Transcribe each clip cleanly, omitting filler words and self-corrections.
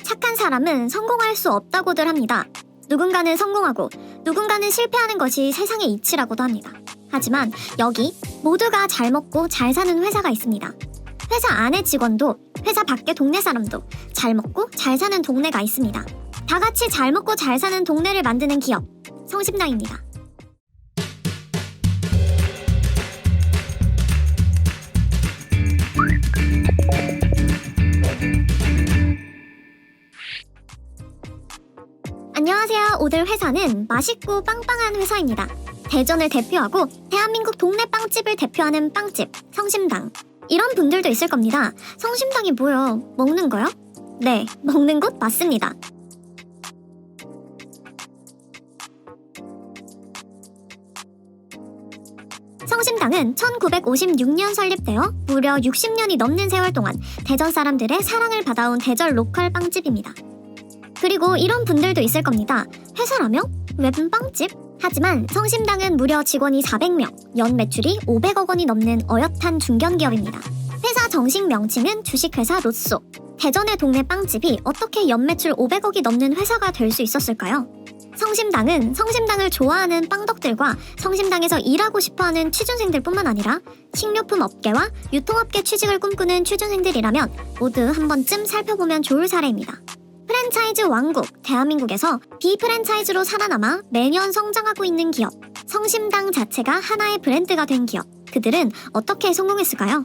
착한 사람은 성공할 수 없다고들 합니다. 누군가는 성공하고 누군가는 실패하는 것이 세상의 이치라고도 합니다. 하지만 여기 모두가 잘 먹고 잘 사는 회사가 있습니다. 회사 안의 직원도 회사 밖의 동네 사람도 잘 먹고 잘 사는 동네가 있습니다. 다 같이 잘 먹고 잘 사는 동네를 만드는 기업, 성심당입니다. 안녕하세요. 오늘 회사는 맛있고 빵빵한 회사입니다. 대전을 대표하고 대한민국 동네 빵집을 대표하는 빵집, 성심당. 이런 분들도 있을 겁니다. 성심당이 뭐요? 먹는 거요? 네, 먹는 곳 맞습니다. 성심당은 1956년 설립되어 무려 60년이 넘는 세월 동안 대전 사람들의 사랑을 받아온 대전 로컬 빵집입니다. 그리고 이런 분들도 있을 겁니다. 회사라며? 웬 빵집? 하지만 성심당은 무려 직원이 400명, 연 매출이 500억 원이 넘는 어엿한 중견기업입니다. 회사 정식 명칭은 주식회사 로쏘. 대전의 동네 빵집이 어떻게 연 매출 500억이 넘는 회사가 될 수 있었을까요? 성심당은 성심당을 좋아하는 빵덕들과 성심당에서 일하고 싶어하는 취준생들뿐만 아니라 식료품 업계와 유통업계 취직을 꿈꾸는 취준생들이라면 모두 한 번쯤 살펴보면 좋을 사례입니다. 프랜차이즈 왕국, 대한민국에서 비프랜차이즈로 살아남아 매년 성장하고 있는 기업, 성심당 자체가 하나의 브랜드가 된 기업, 그들은 어떻게 성공했을까요?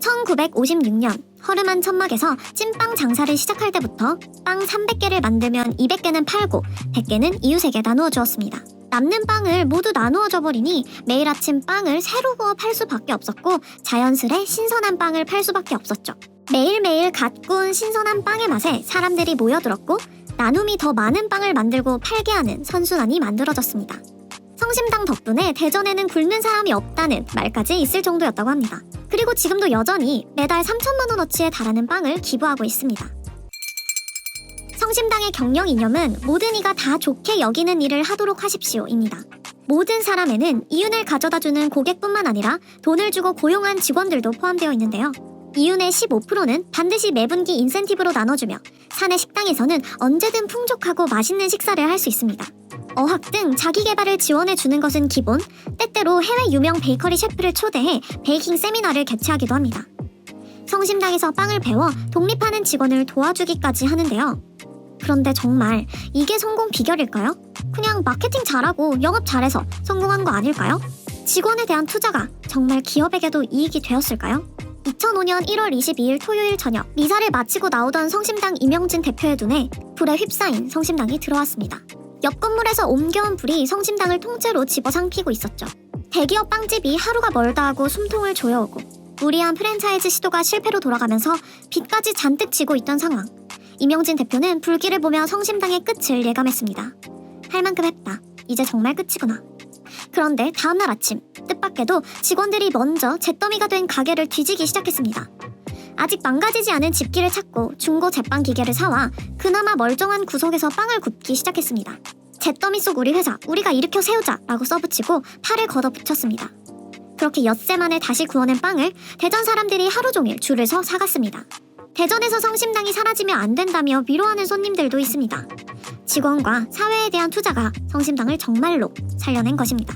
1956년 허름한 천막에서 찐빵 장사를 시작할 때부터 빵 300개를 만들면 200개는 팔고 100개는 이웃에게 나누어 주었습니다. 남는 빵을 모두 나누어 줘버리니 매일 아침 빵을 새로 구워 팔 수밖에 없었고 자연스레 신선한 빵을 팔 수밖에 없었죠. 매일매일 갓 구운 신선한 빵의 맛에 사람들이 모여들었고 나눔이 더 많은 빵을 만들고 팔게 하는 선순환이 만들어졌습니다. 성심당 덕분에 대전에는 굶는 사람이 없다는 말까지 있을 정도였다고 합니다. 그리고 지금도 여전히 매달 3천만 원어치에 달하는 빵을 기부하고 있습니다. 성심당의 경영 이념은 모든 이가 다 좋게 여기는 일을 하도록 하십시오입니다. 모든 사람에는 이윤을 가져다주는 고객뿐만 아니라 돈을 주고 고용한 직원들도 포함되어 있는데요. 이윤의 15%는 반드시 매분기 인센티브로 나눠주며 사내 식당에서는 언제든 풍족하고 맛있는 식사를 할 수 있습니다. 어학 등 자기개발을 지원해주는 것은 기본, 때때로 해외 유명 베이커리 셰프를 초대해 베이킹 세미나를 개최하기도 합니다. 성심당에서 빵을 배워 독립하는 직원을 도와주기까지 하는데요. 그런데 정말 이게 성공 비결일까요? 그냥 마케팅 잘하고 영업 잘해서 성공한 거 아닐까요? 직원에 대한 투자가 정말 기업에게도 이익이 되었을까요? 2005년 1월 22일 토요일 저녁 미사를 마치고 나오던 성심당 이명진 대표의 눈에 불에 휩싸인 성심당이 들어왔습니다. 옆 건물에서 옮겨온 불이 성심당을 통째로 집어삼키고 있었죠. 대기업 빵집이 하루가 멀다 하고 숨통을 조여오고 무리한 프랜차이즈 시도가 실패로 돌아가면서 빚까지 잔뜩 지고 있던 상황. 이명진 대표는 불길을 보며 성심당의 끝을 예감했습니다. 할 만큼 했다. 이제 정말 끝이구나. 그런데 다음날 아침 뜻밖에도 직원들이 먼저 잿더미가 된 가게를 뒤지기 시작했습니다. 아직 망가지지 않은 집기를 찾고 중고 제빵 기계를 사와 그나마 멀쩡한 구석에서 빵을 굽기 시작했습니다. 잿더미 속 우리 회사, 우리가 일으켜 세우자 라고 써붙이고 팔을 걷어붙였습니다. 그렇게 엿새 만에 다시 구워낸 빵을 대전 사람들이 하루 종일 줄을 서 사갔습니다. 대전에서 성심당이 사라지면 안 된다며 위로하는 손님들도 있습니다. 직원과 사회에 대한 투자가 성심당을 정말로 살려낸 것입니다.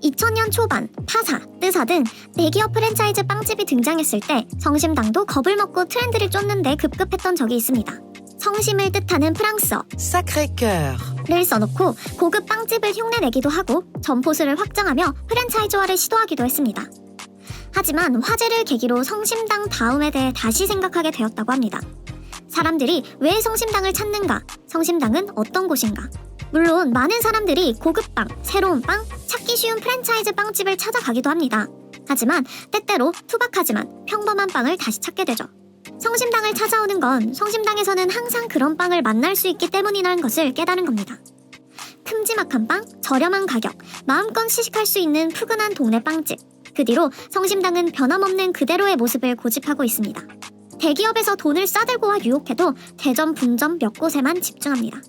2000년 초반 파사, 뜨사 등 대기업 프랜차이즈 빵집이 등장했을 때 성심당도 겁을 먹고 트렌드를 쫓는데 급급했던 적이 있습니다. 성심을 뜻하는 프랑스어 Sacré-Cœur를 써놓고 고급 빵집을 흉내내기도 하고 점포수를 확장하며 프랜차이즈화를 시도하기도 했습니다. 하지만 화제를 계기로 성심당 다음에 대해 다시 생각하게 되었다고 합니다. 사람들이 왜 성심당을 찾는가? 성심당은 어떤 곳인가? 물론 많은 사람들이 고급빵, 새로운 빵, 찾기 쉬운 프랜차이즈 빵집을 찾아가기도 합니다. 하지만 때때로 투박하지만 평범한 빵을 다시 찾게 되죠. 성심당을 찾아오는 건 성심당에서는 항상 그런 빵을 만날 수 있기 때문이라는 것을 깨달은 겁니다. 큼지막한 빵, 저렴한 가격, 마음껏 시식할 수 있는 푸근한 동네 빵집. 그 뒤로 성심당은 변함없는 그대로의 모습을 고집하고 있습니다. 대기업에서 돈을 싸들고와 유혹해도 대전 분점 몇 곳에만 집중합니다.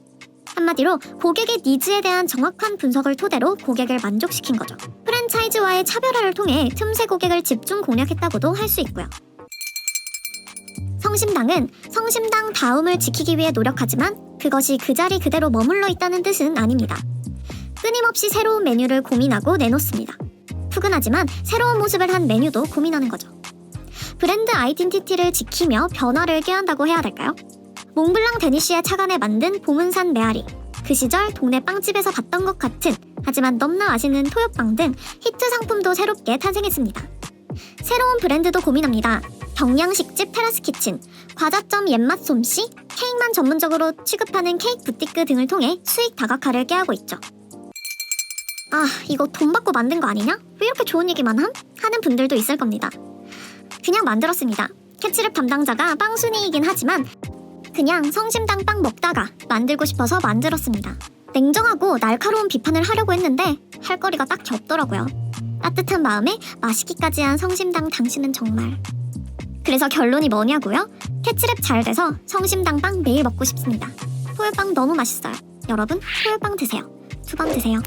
한마디로 고객의 니즈에 대한 정확한 분석을 토대로 고객을 만족시킨 거죠. 프랜차이즈와의 차별화를 통해 틈새 고객을 집중 공략했다고도 할 수 있고요. 성심당은 성심당 다움을 지키기 위해 노력하지만 그것이 그 자리 그대로 머물러 있다는 뜻은 아닙니다. 끊임없이 새로운 메뉴를 고민하고 내놓습니다. 푸근하지만 새로운 모습을 한 메뉴도 고민하는 거죠. 브랜드 아이덴티티를 지키며 변화를 꾀한다고 해야 될까요? 몽블랑 데니쉬의 착안에 만든 보문산 메아리, 그 시절 동네 빵집에서 봤던 것 같은 하지만 너무나 맛있는 토요빵 등 히트 상품도 새롭게 탄생했습니다. 새로운 브랜드도 고민합니다. 경양식집 테라스키친, 과자점 옛맛 솜씨, 케이크만 전문적으로 취급하는 케이크 부티크 등을 통해 수익 다각화를 꾀하고 있죠. 아, 이거 돈 받고 만든 거 아니냐? 왜 이렇게 좋은 얘기만 함? 하는 분들도 있을 겁니다. 그냥 만들었습니다. 캐치랩 담당자가 빵순이이긴 하지만 그냥 성심당 빵 먹다가 만들고 싶어서 만들었습니다. 냉정하고 날카로운 비판을 하려고 했는데 할 거리가 딱히 없더라고요. 따뜻한 마음에 맛있기까지 한 성심당 당신은 정말. 그래서 결론이 뭐냐고요? 캐치랩 잘 돼서 성심당 빵 매일 먹고 싶습니다. 토요빵 너무 맛있어요. 여러분 토요빵 드세요. 2번 드세요.